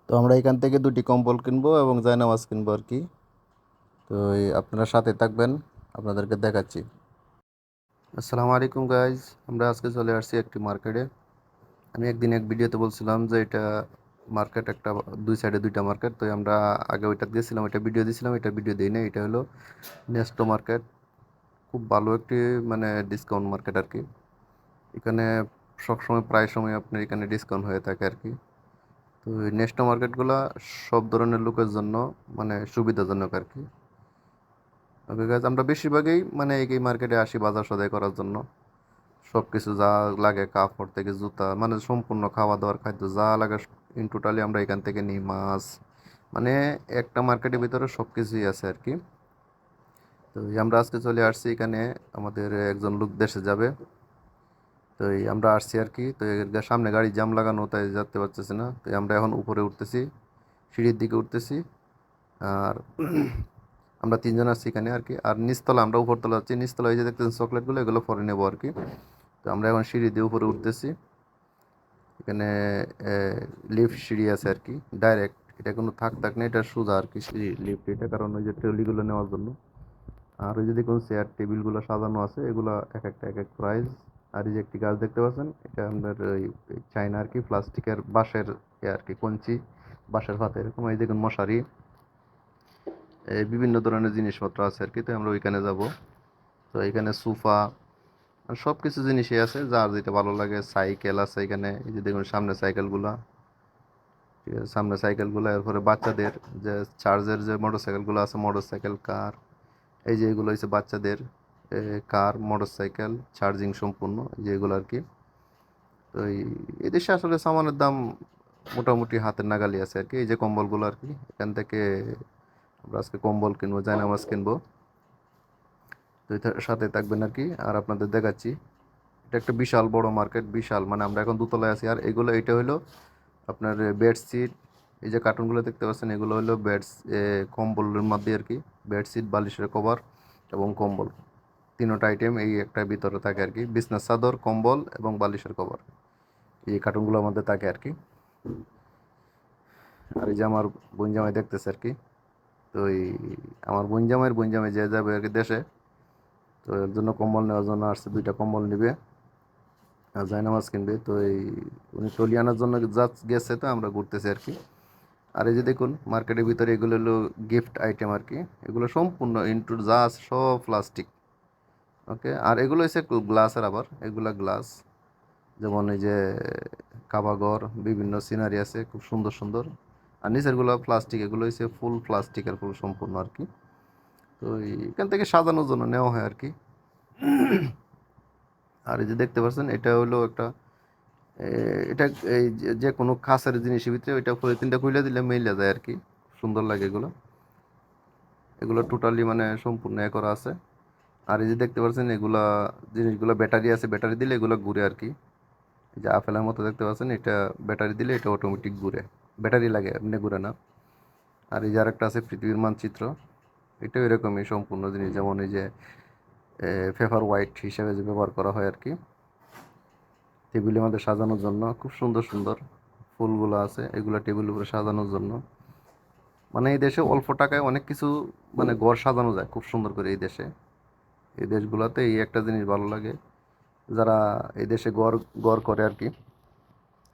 তো আমরা এখান থেকে দুটি কম্বল কিনবো এবং জায়নামাজ কিনবো আর কি। তো আপনারা সাথে থাকবেন, আপনাদেরকে দেখাচ্ছি। আসসালামু আলাইকুম গাইজ, আমরা আজকে চলে আসছি একটি মার্কেটে। আমি একদিন এক ভিডিওতে বলছিলাম যে এটা মার্কেট একটা, দুই সাইডে দুইটা মার্কেট। তো আমরা আগে ওইটা গেছিলাম, ওইটা ভিডিও দিয়েছিলাম, এটা ভিডিও দিই না। এটা হলো নেস্টো মার্কেট, খুব ভালো একটি মানে ডিসকাউন্ট মার্কেট আর কি। এখানে সবসময় প্রায় সময় আপনার এখানে ডিসকাউন্ট হয়ে থাকে আর কি। তো এই নেস্টো মার্কেটগুলো সব ধরনের লোকের জন্য মানে সুবিধাজনক আর কি। ওকে গাইজ, আমরা বেশিরভাগই মানে এই মার্কেটে আসি বাজার সদাই করার জন্য। সব কিছু যা লাগে, কাপড় থেকে জুতা, মানে সম্পূর্ণ খাওয়া দাওয়ার খাদ্য যা লাগে ইন টোটালি আমরা এখান থেকে নিই। মাছ, মানে একটা মার্কেটের ভিতরে সব কিছুই আছে আর কি। তো আমরা আজকে চলে আসছি এখানে, আমাদের একজন লোক দেশে যাবে। তো আমরা আসছি আর কি। তো এর সামনে গাড়ি জাম লাগানো, তাই যেতে পারতেছি না। তো আমরা এখন উপরে উঠতেছি, সিঁড়ির দিকে উঠতেছি। আর আমরা তিনজন আসছি এখানে আর কি। আর নিচতলা, আমরা উপরতলা যাচ্ছি, নিচতলা এই যে দেখতেছেন চকলেটগুলো, এগুলো পরে নেবো আর কি। তো আমরা এখন সিঁড়ি দিয়ে উপরে উঠতেছি। এখানে লিফট সিঁড়ি আছে আর কি, ডাইরেক্ট। এটা কোনো থাক নেই, এটা সোজা আর কি সিঁড়ি লিফট এটা, কারণ ওই যে ট্রলিগুলো নেওয়ার জন্য। আর ওই যদি কোনো চেয়ার টেবিলগুলো সাজানো আছে, এগুলো এক একটা এক এক প্রাইস। আর এই যে একটি গাছ দেখতে পাচ্ছেন, এটা আমাদের ওই চাইনা আর কি, প্লাস্টিকের বাঁশের আর কি, কঞ্চি, বাঁশের ভাত এরকম। এই দেখুন মশারি, বিভিন্ন ধরনের জিনিসপত্র আছে আর কি। তো আমরা ওইখানে যাব। তো এখানে সোফা, সব কিছু জিনিসই আছে, যার যেটা ভালো লাগে। সাইকেল আছে এখানে, এই যে দেখুন সামনে সাইকেলগুলা, ঠিক আছে, সামনে সাইকেলগুলো। এরপরে বাচ্চাদের যে চার্জের যে মোটর সাইকেলগুলো আছে, মোটর সাইকেল, কার, এই যে এগুলো হচ্ছে বাচ্চাদের কার, মোটর সাইকেল, চার্জিং সম্পূর্ণ, এই যে এগুলো আর কি। তো এই দেশে আসলে সামানের দাম মোটামুটি হাতের নাগালি আছে আর কি। এই যে কম্বলগুলো আর কি, এখান থেকে আমরা আজকে কম্বল কিনবো, জায়নামাজ কিনবো। তো এটার সাথে থাকবেন আর কি। আর আপনাদের দেখাচ্ছি, এটা একটা বিশাল বড় মার্কেট, বিশাল। মানে আমরা এখন দোতলায় আছি। আর এগুলো, এটা হলো আপনার বেডশিট, এই যে কার্টুনগুলো দেখতে পাচ্ছেন, এগুলো হলো কম্বলের মধ্যে আর কি। বেডশিট, বালিশের কভার এবং কম্বল, তিনোটা আইটেম এই একটা ভিতরে থাকে আর কি। বিছনার চাদর, কম্বল এবং বালিশের কভার, এই কার্টুনগুলোর মধ্যে থাকে আর কি। আর এই যে আমার বোন জামাই দেখতেছে আর কি। তো আমার বোন জামাই যে যাবে আর কি দেশে, তো এর জন্য কম্বল নেওয়ার জন্য আসছে, দুইটা কম্বল নিবে আর জায়নামাজ কিনবে। তো উনি টলি আনার জন্য গেছে, তো আমরা ঘুরতেছি আর কি। আর এই যে দেখুন মার্কেটের ভিতরে এগুলো হলো গিফট আইটেম আর কি। এগুলো সম্পূর্ণ ইনটু যা আছে সব প্লাস্টিক। ওকে, আর এগুলো হচ্ছে গ্লাসের, আবার এগুলা গ্লাস। যেমন এই যে কাবাগর, বিভিন্ন সিনারি আছে খুব সুন্দর সুন্দর। আর নিচেরগুলো প্লাস্টিক, এগুলো হচ্ছে ফুল প্লাস্টিকের, ফুল সম্পূর্ণ আর কি। তো এখান থেকে সাজানোর জন্য নেওয়া হয় আর কি। আর এই যে দেখতে পাচ্ছেন, এটা হলো একটা এটা এই যে কোনো কাঁচের জিনিসের ভিতরে ওইটা পলিথিনটা খুলে দিলে মেলে যায় আর কি। সুন্দর লাগে এগুলো। এগুলো টোটালি মানে সম্পূর্ণ এ করা আছে। আর এই যে দেখতে পাচ্ছেন, এগুলা জিনিসগুলো ব্যাটারি আছে, ব্যাটারি দিলে এগুলো ঘুরে আর কি। এই যে আপেলের মতো দেখতে পাচ্ছেন, এটা ব্যাটারি দিলে এটা অটোমেটিক ঘুরে, ব্যাটারি লাগে, এমনি ঘুরে না। আর এই যে আরেকটা আছে পৃথিবীর মানচিত্র, এটাও এরকমই সম্পূর্ণ জিনিস। যেমন এই যে পেপার হোয়াইট হিসেবে যে ব্যবহার করা হয় আর কি, টেবিলের মধ্যে সাজানোর জন্য। খুব সুন্দর সুন্দর ফুলগুলো আছে, এগুলো টেবিলের উপরে সাজানোর জন্য। মানে এই দেশে অল্প টাকায় অনেক কিছু, মানে ঘর সাজানো যায় খুব সুন্দর করে এই দেশে। এই দেশগুলোতে এই একটা জিনিস ভালো লাগে, যারা এই দেশে গড় গড় করে আর কি।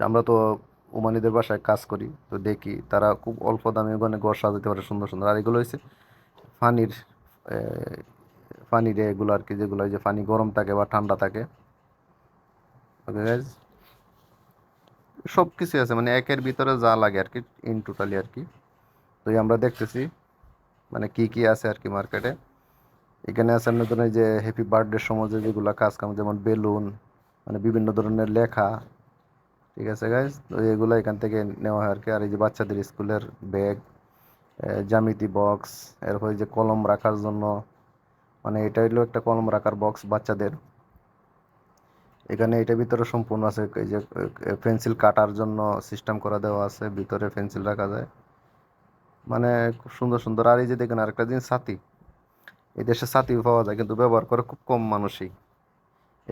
আমরা তো ওমানিদের বাসায় কাজ করি, তো দেখি তারা খুব অল্প দামে ওখানে ঘর সাজাতে পারে সুন্দর সুন্দর। আর এগুলো হচ্ছে ফানির, ফানির এগুলো আর কি, যেগুলো যে পানি গরম থাকে বা ঠান্ডা থাকে। ওকে গাইজ, সব কিছু আছে, মানে একের ভিতরে যা লাগে আর কি, ইন টোটালি আর কি। তো আমরা দেখতেছি মানে কি কি আছে আর কি মার্কেটে। এখানে আছে আপনার ধরেন এই যে হ্যাপি বার্থডে সময় যেগুলো কাজ কাম, যেমন বেলুন, মানে বিভিন্ন ধরনের লেখা। ঠিক আছে গাইজ, তো এগুলো এখান থেকে নেওয়া হয় আর কি। আর এই যে বাচ্চাদের স্কুলের ব্যাগ, জ্যামিতি বক্স, এরপর এই যে কলম রাখার জন্য, মানে এটা হলো একটা কলম রাখার বক্স বাচ্চাদের। এখানে এটা ভিতরে সম্পূর্ণ আছে, এই যে পেন্সিল কাটার জন্য সিস্টেম করা দেওয়া আছে, ভিতরে পেন্সিল রাখা যায়। মানে খুব সুন্দর সুন্দর। আর এই যে দেখেন আরেকটা জিনিস, ছাতি। এই দেশে ছাতি পাওয়া যায়, কিন্তু ব্যবহার করে খুব কম মানুষই।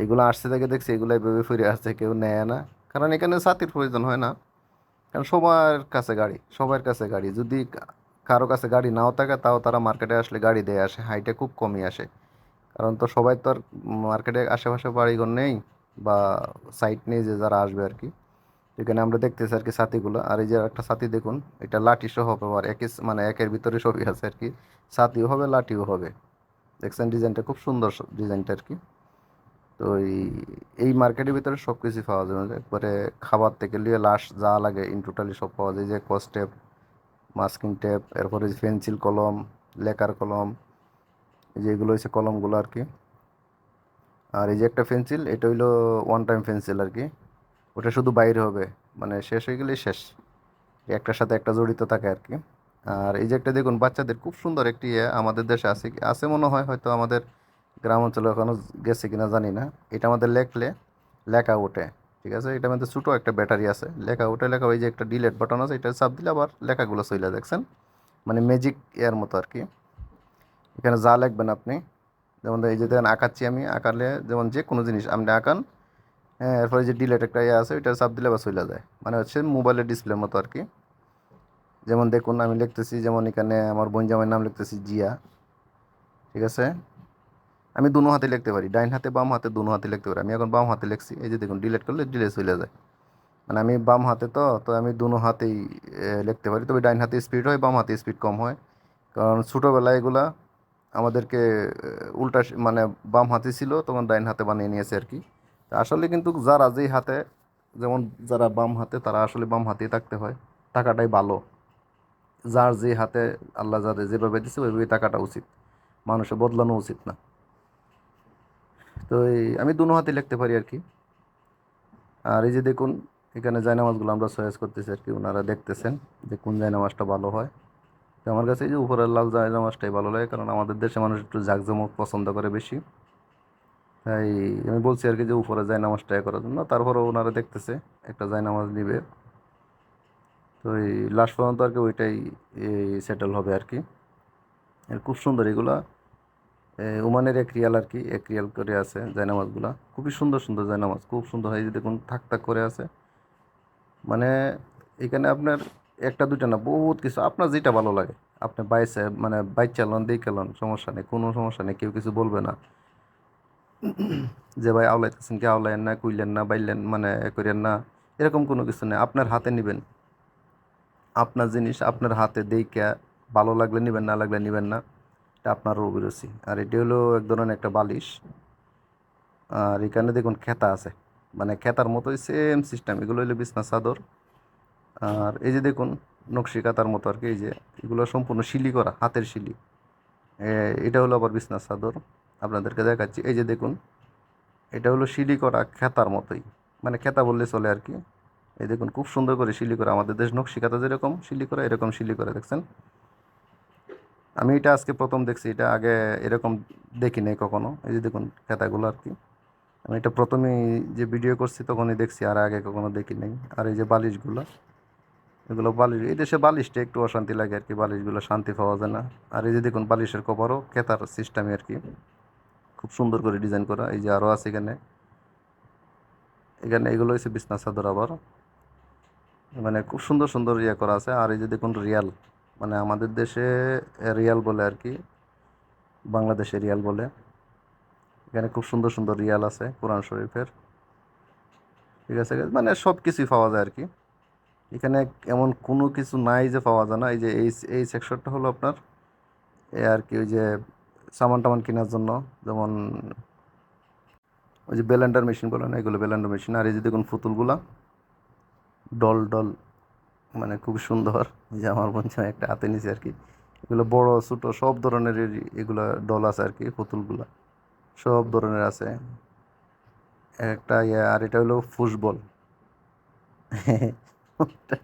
এগুলো আসছে থেকে দেখছি, এগুলাই ভেবে ফিরে আসছে, কেউ নেয় না, কারণ এখানে ছাতির প্রয়োজন হয় না। কারণ সবার কাছে গাড়ি যদি কারো কাছে গাড়ি নাও থাকে তাও তারা মার্কেটে আসলে গাড়ি দিয়ে আসে, হাইটে খুব কমই আসে। কারণ তো সবাই তো আর মার্কেটে আশেপাশে বাড়িঘর নেই বা সাইট নেই যে যারা আসবে আর কি। এখানে আমরা দেখতেছি আর কি ছাতিগুলো, আর এই যে একটা ছাতি দেখুন, এটা লাঠি সহ হবে, আর মানে একের ভিতরে সবই আছে আর কি। ছাতিও হবে, লাঠিও হবে। দেখছেন ডিজাইনটা খুব সুন্দর, ডিজাইনটা আর কি। তো এই মার্কেটের ভিতরে সব কিছু পাওয়া যাবে, একবারে খাবার থেকে নিয়ে লাস্ট যা লাগে ইন টোটালি সব পাওয়া যায়, যে কস টেপ, মাস্কিং টেপ, এরপরে পেন্সিল কলম, লেকার কলম, এই যে এগুলো হচ্ছে কলমগুলো আর কি। আর এই যে একটা পেন্সিল, এটা হইলো ওয়ান টাইম পেন্সিল আর কি, ওটা শুধু বাইরে হবে, মানে শেষ হয়ে গেলেই শেষ, একটার সাথে একটা জড়িত থাকে আর কি। আর এই যে একটা দেখুন বাচ্চাদের খুব সুন্দর একটি আমাদের দেশে আছে আছে মনে হয়, হয়তো আমাদের গ্রাম অঞ্চলে এখনো গেছে কিনা জানি না। এটা আমাদের লেখলে লেখা ওঠে, ঠিক আছে। এটার মধ্যে ছোটো একটা ব্যাটারি আছে, লেখা ওঠে, লেখা ওই যে একটা ডিলেট বাটন আছে, এটা চাপ দিলে আবার লেখাগুলো চলে দেখছেন, মানে ম্যাজিক এর মতো আর কি। এখানে যা লিখবেন আপনি, যেমন এই যে দেখেন আঁকাচ্ছি আমি, আঁকালে যেমন যে কোনো জিনিস আপনি আঁকান, হ্যাঁ, এরপরে যে ডিলেট একটা আছে ওইটা চাপ দিলে আবার চলে যায়, মানে হচ্ছে মোবাইলের ডিসপ্লের মতো আর কি। যেমন দেখুন আমি লিখতেছি, যেমন এখানে আমার বোন জামাইয়ের নাম লিখতেছি জিয়া, ঠিক আছে। আমি দুনো হাতে লিখতে পারি, ডাইন হাতে বাম হাতে দুনো হাতে লিখতে পারি। আমি এখন বাম হাতে লিখছি, এই যে দেখুন ডিলিট করলে ডিলেট চলে যায়, মানে আমি বাম হাতে তো তো আমি দুনো হাতেই লিখতে পারি, তবে ডাইন হাতে স্পিড হয়, বাম হাতে স্পিড কম হয়। কারণ ছোটোবেলায় এগুলা আমাদেরকে উল্টা মানে বাম হাতে ছিল তখন ডাইন হাতে বানিয়ে নিয়েছে আর কি। তা আসলে কিন্তু যারা যেই হাতে, যেমন যারা বাম হাতে তারা আসলে বাম হাতেই থাকতে হয়, থাকাটাই ভালো। যার যে হাতে আল্লাহ যাদের যেভাবে দিচ্ছে ওইভাবেই থাকাটা উচিত, মানুষের বদলানো উচিত না। তো আমি দুনো হাতে লিখতে পারি আর কি। আর এই যে দেখুন এখানে জায়নামাজগুলো আমরা চয়েস করতেছি আর কি, ওনারা দেখতেছেন যে কোন জায়নামাজটা ভালো হয়। তো আমার কাছে এই যে উপরের লাল জায়নামাজটাই ভালো লাগে, কারণ আমাদের দেশে মানুষ একটু জাঁকজমক পছন্দ করে বেশি। তাই আমি বলছি আর কি যে উপরে জায়নামাজটা করার জন্য, তারপরেও ওনারা দেখতেছে একটা জায়নামাজ নিবে। তো এই লাস্ট পর্যন্ত আর কি ওইটাই সেটেল হবে আর কি। খুব সুন্দর এগুলা, ওমানের এক রিয়াল আর কি, এক রিয়াল করে আছে জায়নামাজগুলা, খুবই সুন্দর সুন্দর জায়নামাজ, খুব সুন্দর হয়, এই যে দেখুন থাক থাক করে আছে। মানে এখানে আপনার একটা দুইটা না, বহুত কিছু, আপনার যেটা ভালো লাগে আপনি বাইসে মানে বাইক চালান দিয়ে চালান, সমস্যা নেই, কোনো সমস্যা নেই, কেউ কিছু বলবে না যে ভাই আওলাইতেছেন কি, আওলাইন না, কুইলেন না, বাইলেন মানে করেন না, এরকম কোনো কিছু নেই। আপনার হাতে নেবেন, আপনার জিনিস আপনার হাতে দেইখা ভালো লাগলে নেবেন, না লাগলে নেবেন না, এটা আপনার অভিরুচি। আর এটি হলো এক ধরনের একটা বালিশ। আর এখানে দেখুন খেতা আছে, মানে খেতার মতোই সেম সিস্টেম, এগুলো হলো বিছনা চাদর। আর এই যে দেখুন নকশি কাঁথার মতো আর কি, এই যে এগুলো সম্পূর্ণ শিলি করা, হাতের শিলি। এটা হলো আবার বিছনার চাদর, আপনাদেরকে দেখাচ্ছি, এই যে দেখুন এটা হলো শিলি করা খেতার মতোই, মানে খেতা বললে চলে আর কি। এই দেখুন খুব সুন্দর করে শিলি করা, আমাদের দেশ নকশি কাঁথা যেরকম শিলি করা এরকম শিলি করা, দেখছেন। আমি এটা আজকে প্রথম দেখছি, এটা আগে এরকম দেখি নাই কখনো। এই যে দেখুন খেতাগুলো আর কি, আমি এটা প্রথমেই যে ভিডিও করছি তখনই দেখছি, আর আগে কখনো দেখি নাই। আর এই যে বালিশগুলো, এগুলো বালিশ, এই দেশে বালিশটা একটু অশান্তি লাগে আর কি, বালিশগুলো শান্তি পাওয়া যায় না। আর এই যে দেখুন বালিশের কভারও কেতার সিস্টেমে আর কি, খুব সুন্দর করে ডিজাইন করা। এই যে আরও আছে এখানে, এখানে এগুলো হচ্ছে বিছনা চাদর আবার, মানে খুব সুন্দর সুন্দর ইয়ে করা আছে। আর এই যে দেখুন রিয়াল, মানে আমাদের দেশে রিয়াল বলে আর কি, বাংলাদেশে রিয়াল বলে। এখানে খুব সুন্দর সুন্দর রিয়াল আছে কোরআন শরীফের, ঠিক আছে, মানে সব কিছুই পাওয়া যায় আর কি। এখানে এমন কোনো কিছু নাই যে পাওয়া যায় না। এই যে এই সেকশনটা হলো আপনার এ আর কি, ওই যে সামান টামান কেনার জন্য, যেমন ওই যে ব্লেন্ডার মেশিন বলে না, এগুলো ব্লেন্ডার মেশিন। আর এই যে দেখুন পুতুলগুলা, ডল ডল, মানে খুব সুন্দর, এই যে আমার মনে হয় একটা হাতে নিচে আর কি। এগুলো বড় ছোট সব ধরনের এগুলা ডল আছে আর কি, পুতুলগুলা সব ধরনের আছে। একটা ইয়ে, আর এটা হলো ফুটবল মুখটা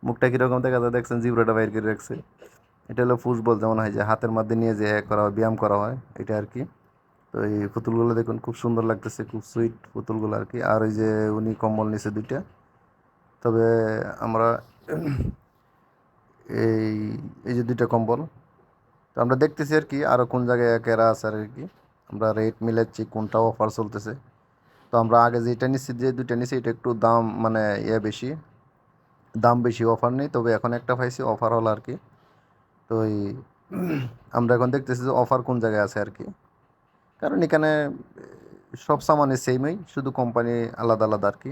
মুখটা কিরকম দেখা যায় দেখছেন, জিব্রাটা বাইর করে রাখছে। এটা হলো ফুটবল, যেমন হয় যে হাতের মধ্যে নিয়ে যে করা হয়, ব্যায়াম করা হয়, এটা আর কি। তো এই পুতুলগুলো দেখুন খুব সুন্দর লাগতেছে, খুব সুইট পুতুলগুলো আর কি। আর ওই যে উনি কম্বল নিচে দুইটা। তবে আমরা এই এই যে দুইটা কম্বল, তো আমরা দেখতেছি আর কি আরও কোন জায়গায় কেরা আছে আর কি, আমরা রেট মিলাচ্ছি কোনটা অফার চলতেছে। তো আমরা আগে যেটা নিচ্ছি, যে দুইটা নিচ্ছি, এটা একটু দাম মানে বেশি, দাম বেশি, অফার নেই, তবে এখন একটা পাইছি অফার হলো আর কি। তো এই আমরা এখন দেখতেছি যে অফার কোন জায়গায় আছে আর কি, কারণ এখানে সব সামানই সেমই, শুধু কোম্পানি আলাদা আলাদা আর কি।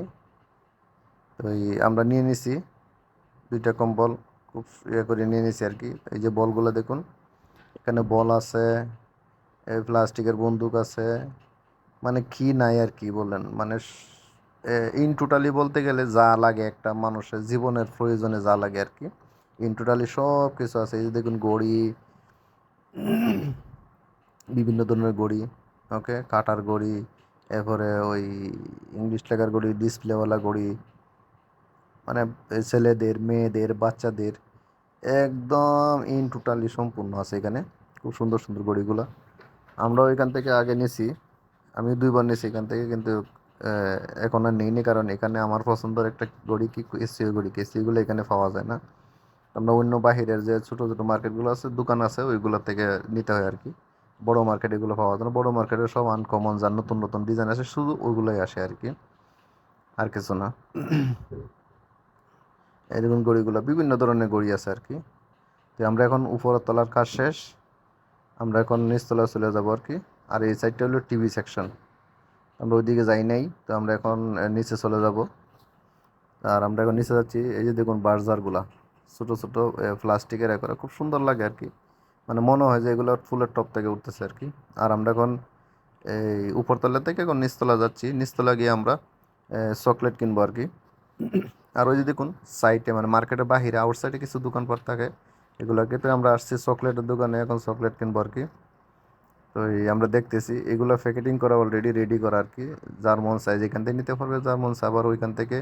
তো এই আমরা নিয়ে নিছি দুইটা কম্বল, খুব ইয়ে করে নিয়ে নিছি আর কি। এই যে বলগুলো দেখুন, এখানে বল আছে, এই প্লাস্টিকের বন্দুক আছে, মানে কি নাই আর কি বলেন, মানে ইন টোটালি বলতে গেলে যা লাগে একটা মানুষের জীবনের প্রয়োজনে যা লাগে আর কি, ইন টোটালি সব কিছু আছে। এই যে দেখুন ঘড়ি, বিভিন্ন ধরনের ঘড়ি, ওকে, কাটার ঘড়ি, এরপরে ওই ইংলিশ লেখার ঘড়ি, ডিসপ্লেওয়ালা ঘড়ি, মানে ছেলেদের, মেয়েদের, বাচ্চাদের, একদম ইন টোটালি সম্পূর্ণ আছে এখানে। খুব সুন্দর সুন্দর ঘড়িগুলো আমরাও এখান থেকে আগে নিছি, আমি 2বার নিছি এখান থেকে, কিন্তু এখন আর নেইনি, কারণ এখানে আমার পছন্দের একটা ঘড়ি কি এসিও ঘড়ি, এসিওগুলো এখানে পাওয়া যায় না। আমরা অন্য বাহিরের যে ছোটো ছোটো মার্কেটগুলো আছে, দোকান আছে, ওইগুলো থেকে নিতে হয় আর কি। বড় মার্কেট এগুলো পাওয়া যায় না, বড় মার্কেটে সব আনকমন, যার নতুন নতুন ডিজাইন আসে শুধু ওইগুলোই আসে আর কি, আর কিছু না। এরকম ঘড়িগুলো বিভিন্ন ধরনের ঘড়ি আছে আর কি। তো আমরা এখন উপরের তলার কাজ শেষ, আমরা এখন নিচতলা চলে যাবো আর কি। আর এই সাইডটা হলো টিভি সেকশন, আমরা ওইদিকে যাই নাই, তো আমরা এখন নিচে চলে যাব। আর আমরা এখন নিচে যাচ্ছি, এই যে দেখুন বার্জারগুলা, ছোটো ছোটো প্লাস্টিকের একবারে, খুব সুন্দর লাগে আর কি, মানে মনে হয় যে এগুলো ফুলের টপ থেকে উঠতেছে আর কি। আর আমরা এখন এই উপরতলা থেকে এখন নিচতলা যাচ্ছি, নিচতলা গিয়ে আমরা চকলেট কিনবো আর কি। আর ওই যে দেখুন সাইডে, মানে মার্কেটের বাহিরে আউটসাইডে কিছু দোকানপাট থাকে, এগুলোকে তো আমরা আসছি চকলেটের দোকানে, এখন চকলেট কিনবো আর কি। তো এই আমরা দেখতেছি এগুলো প্যাকেটিং করা অলরেডি রেডি করা আর কি, যার মন চাই যেখান থেকে নিতে পারবে, যার মন চাই আবার ওইখান থেকে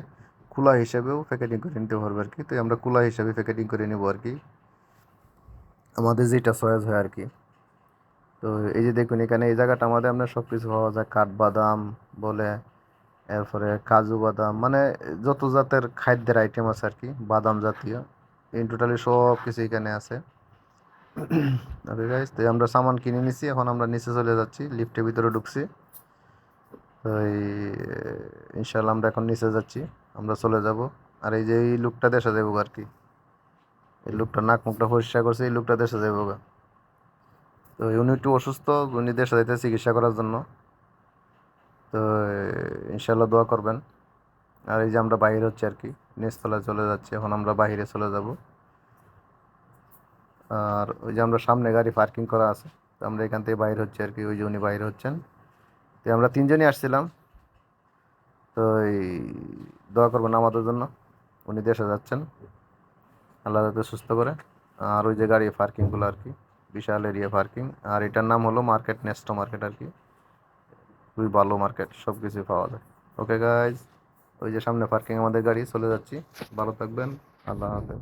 খোলা হিসেবেও প্যাকেটিং করে নিতে পারবে আর কি। তো আমরা খোলা হিসেবে প্যাকেটিং করে নেবো আর কি, আমাদের যেটা চয়েস হয় আর কি। তো এই যে দেখুন এখানে এই জায়গাটা আমাদের আপনার সব কিছু পাওয়া যায়, কাঠবাদাম বলে, এরপরে কাজু বাদাম, মানে যত জাতের খাদ্যের আইটেম আছে আর কি, বাদাম জাতীয়, ইন টোটালি সব কিছু এখানে আছে। ওকে গাইস, তো আমরা সামান কিনে নিছি, এখন আমরা নিচে চলে যাচ্ছি, লিফটের ভিতরে ঢুকছি। তো এই ইনশাল্লাহ আমরা এখন নিচে যাচ্ছি, আমরা চলে যাব। আর এই যে এই লোকটা দেশে যাবো আর কি, এই লোকটা নাক মুখটা পরিষ্কার করছে, এই লোকটা দেশে যাবো গা। তো উনি একটু অসুস্থ, উনি দেশে যাইতে চিকিৎসা করার জন্য। তো ইনশাল্লাহ দোয়া করবেন। আর এই যে আমরা বাইরে হচ্ছে আর কি, নিচতলায় চলে যাচ্ছি, এখন আমরা বাইরে চলে যাব। আর ওই যে আমরা সামনে গাড়ি পার্কিং করা আছে, তো আমরা এখান থেকে বাইরে হচ্ছে আর কি, ওই যে উনি বাইরে হচ্ছেন। তো আমরা তিনজনই আসছিলাম। তো এই দোয়া করবেন আমাদের জন্য, উনি দেশে যাচ্ছেন, আল্লাহ যাতে সুস্থ করে। আর ওই যে গাড়ি পার্কিংগুলো আর কি, বিশাল এরিয়া পার্কিং। আর এটার নাম হলো মার্কেট, নেস্টো মার্কেট আর কি, খুবই ভালো মার্কেট, সব কিছুই পাওয়া যায়। ওকে গাইজ, ওই যে সামনে পার্কিং আমাদের গাড়ি, চলে যাচ্ছি, ভালো থাকবেন, আল্লাহ হাফেজ।